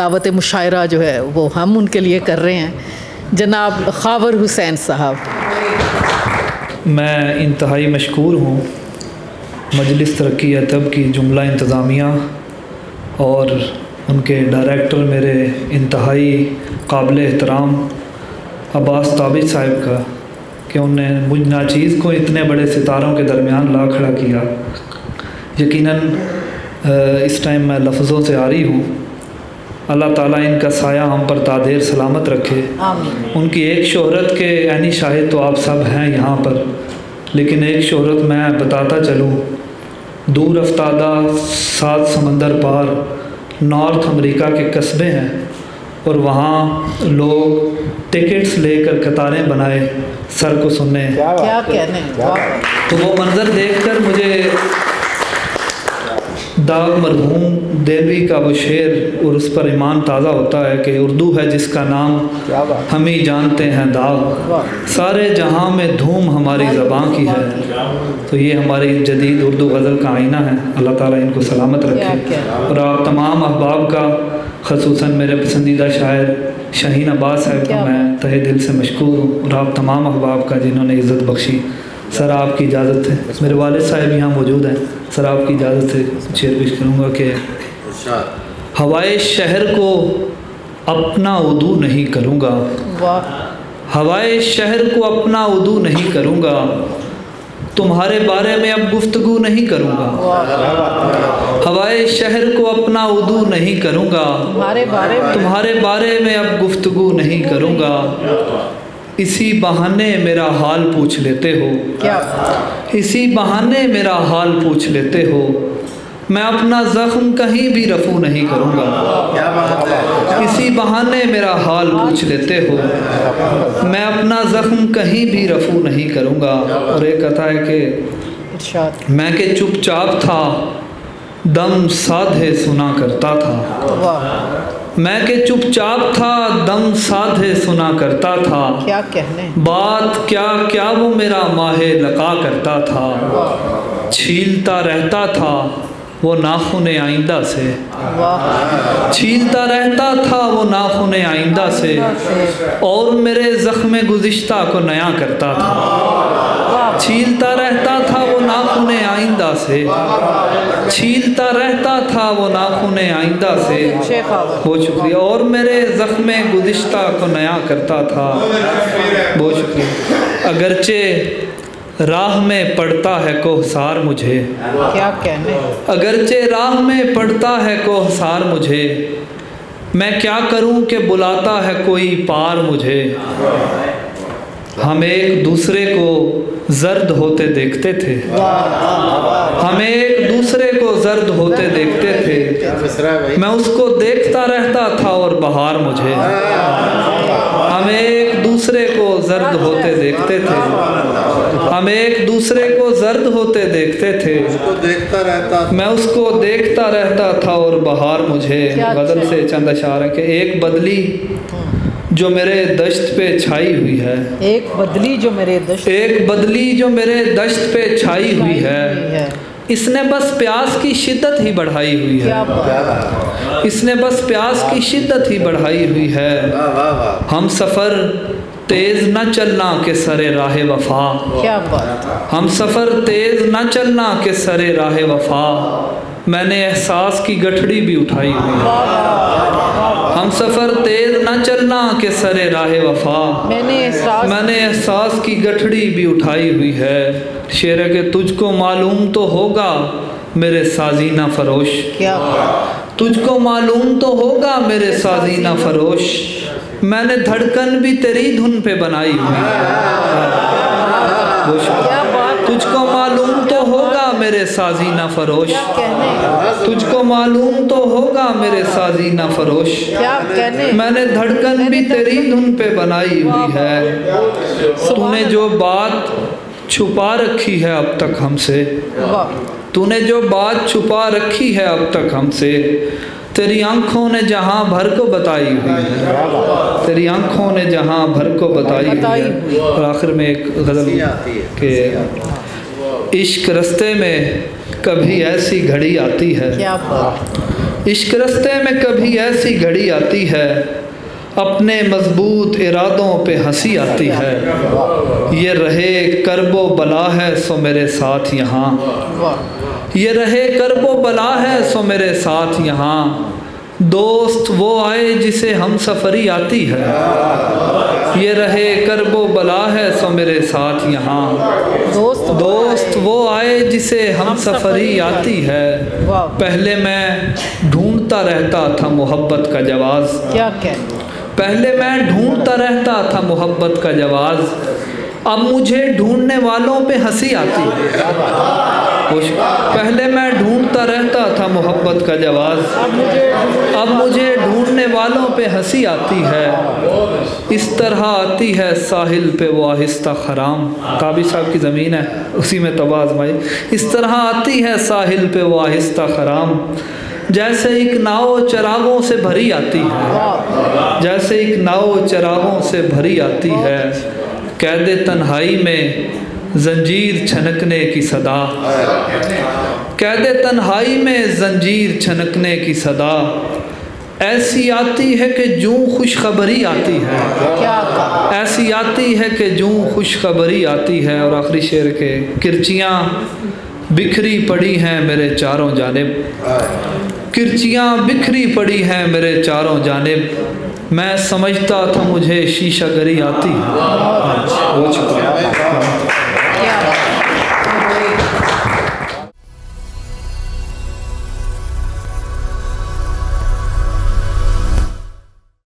دعوت مشاعرہ جو ہے وہ ہم ان کے لیے کر رہے ہیں، جناب خاور حسین صاحب۔ میں انتہائی مشکور ہوں مجلس ترقی ادب کی جملہ انتظامیہ اور ان کے ڈائریکٹر میرے انتہائی قابل احترام عباس تابع صاحب کا کہ انہوں نے مجھ ناچیز کو اتنے بڑے ستاروں کے درمیان لا کھڑا کیا۔ یقیناً اس ٹائم میں لفظوں سے عاری ہوں۔ اللہ تعالیٰ ان کا سایہ ہم پر تا دیر سلامت رکھے۔ ان کی ایک شہرت کے عینی شاہد تو آپ سب ہیں یہاں پر، لیکن ایک شہرت میں بتاتا چلوں، دور افتادہ 7 سمندر پار نارتھ امریکہ کے قصبے ہیں، اور وہاں لوگ ٹکٹس لے کر قطاریں بنائے سر کو سننے۔ کیا کہنے، تو وہ منظر دیکھ کر مجھے داغ مرحوم دہلوی کا وہ شعر اور اس پر ایمان تازہ ہوتا ہے کہ اردو ہے جس کا نام ہم ہی جانتے ہیں داغ، سارے جہاں میں دھوم ہماری زبان کی ہے۔ تو یہ ہماری جدید اردو غزل کا آئینہ ہے۔ اللہ تعالیٰ ان کو سلامت رکھے، اور آپ تمام احباب کا، خصوصاً میرے پسندیدہ شاعر شاہین عباس صاحب کا میں تہہ دل سے مشکور ہوں، اور آپ تمام احباب کا جنہوں نے عزت بخشی۔ سر آپ کی اجازت ہے، میرے والد صاحب یہاں موجود ہیں، سر آپ کی اجازت ہے شعر پیش کروں گا کہ ہوائے شہر کو اپنا عدو نہیں کروں گا، ہوائے شہر کو اپنا عدو نہیں کروں گا، تمہارے بارے میں اب گفتگو نہیں کروں گا، ہوائے شہر کو اپنا عدو نہیں کروں گا، تمہارے بارے میں اب گفتگو نہیں کروں گا، اسی بہانے میرا حال پوچھ لیتے ہو، اسی بہانے میرا حال پوچھ لیتے ہو، میں اپنا زخم کہیں بھی رفو نہیں کروں گا، اسی بہانے میرا حال پوچھ لیتے ہو، میں اپنا زخم کہیں بھی رفو نہیں کروں گا۔ اور ایک کہتا ہے کہ میں کہ چپ چاپ تھا دم سادھے سنا کرتا تھا، میں کہ چپ چاپ تھا دم سادھے سنا کرتا تھا، کیا کہنے، بات کیا کیا وہ میرا ماہ لقا کرتا تھا، چھیلتا رہتا تھا وہ ناخن آئندہ سے، چھیلتا رہتا تھا وہ ناخن آئندہ سے، اور میرے زخم گزشتہ کو نیا کرتا تھا، چھیلتا رہتا تھا وہ ناخن آئندہ سے، چھیلتا رہتا تھا وہ ناخن آئندہ سے، بہت شکریہ، اور میرے زخم گزشتہ کو نیا کرتا تھا، بہت شکریہ۔ اگرچہ راہ میں پڑتا ہے کوہسار مجھے، کیا کہنے، اگرچہ راہ میں پڑتا ہے کوہسار مجھے، میں کیا کروں کہ بلاتا ہے کوئی پار مجھے، ہم ایک دوسرے کو زرد ہوتے دیکھتے تھے، ہم ایک دوسرے کو زرد ہوتے دیکھتے تھے، میں اس کو دیکھتا رہتا تھا اور بہار مجھے، ہم ایک دوسرے کو زرد ہوتے دیکھتے تھے، ہم ایک دوسرے کو زرد ہوتے دیکھتے تھے، میں اس کو دیکھتا رہتا تھا اور بہار مجھے۔ غزل سے چند اشعار ہے کہ ایک بدلی جو میرے دشت پہ چھائی ہوئی ہے، ایک بدلی جو میرے دشت، ایک بدلی جو میرے دشت پہ چھائی ہوئی ہے، اس نے بس پیاس کی شدت ہی بڑھائی ہوئی ہے، اس نے بس پیاس کی شدت ہی بڑھائی ہوئی ہے، ہم سفر تیز نہ چلنا کہ سر راہ وفا، ہم سفر تیز نہ چلنا کہ سر راہ وفا، میں نے احساس کی گٹھڑی بھی اٹھائی ہوئی ہے، ہم سفر تیز نہ چلنا کہ سر راہ وفا، میں نے احساس کی گٹھڑی بھی اٹھائی ہوئی ہے۔ شعر ہے کہ تجھ کو معلوم تو ہوگا میرے سازینہ فروش، تجھ کو معلوم تو ہوگا میرے سازینہ فروش، میں نے دھڑکن بھی تیری دھن پہ بنائی ہوئی ہے، تجھ کو معلوم تو ہوگا میرے سازینہ فروش، تجھ کو معلوم تو ہوگا میرے سازینہ فروش، میں نے دھڑکن بھی تیری دھن پہ بنائی ہوئی ہے، تو نے جو بات چھپا رکھی ہے اب تک ہم سے، تو نے جو بات چھپا رکھی ہے اب تک ہم سے، تیری آنکھوں نے جہاں بھر کو بتائی ہوئی ہے، تیری آنکھوں نے جہاں بھر کو بتائی ہوئی ہے۔ اور آخر میں ایک غزل کہ عشق رستے میں کبھی ایسی گھڑی آتی ہے، عشق رستے میں کبھی ایسی گھڑی آتی ہے اپنے مضبوط ارادوں پہ ہنسی آتی ہے یہ رہے کرب و بلا ہے سو میرے ساتھ یہاں یہ رہے کرب و بلا ہے سو میرے ساتھ یہاں دوست وہ آئے جسے ہم سفری آتی ہے یہ رہے کرب و بلا ہے سو میرے ساتھ یہاں دوست وہ آئے جسے ہم سفری آتی ہے پہلے میں ڈھونڈتا رہتا تھا محبت کا جواز پہلے میں ڈھونڈتا رہتا تھا محبت کا جواز اب مجھے ڈھونڈنے والوں پہ ہنسی آتی ہے پہلے میں ڈھونڈتا رہتا تھا محبت کا جواز اب مجھے ڈھونڈنے والوں پہ ہنسی آتی ہے اس طرح آتی ہے ساحل پہ وہ آہستہ خرام قابی صاحب کی زمین ہے اسی میں تباہ آزمائی اس طرح آتی ہے ساحل پہ وہ آہستہ خرام جیسے ایک ناؤ چراغوں سے بھری آتی ہے جیسے ایک ناؤ چراغوں سے بھری آتی ہے قید تنہائی میں زنجیر چھنکنے کی صدا قید تنہائی میں زنجیر چھنکنے کی صدا ایسی آتی ہے کہ جوں خوشخبری آتی ہے ایسی آتی ہے کہ جوں خوشخبری آتی ہے اور آخری شعر کے کرچیاں بکھری پڑی ہیں میرے چاروں جانب کرچیاں بکھری پڑی ہیں میرے چاروں جانب میں سمجھتا تھا مجھے شیشہ گری آتی ہے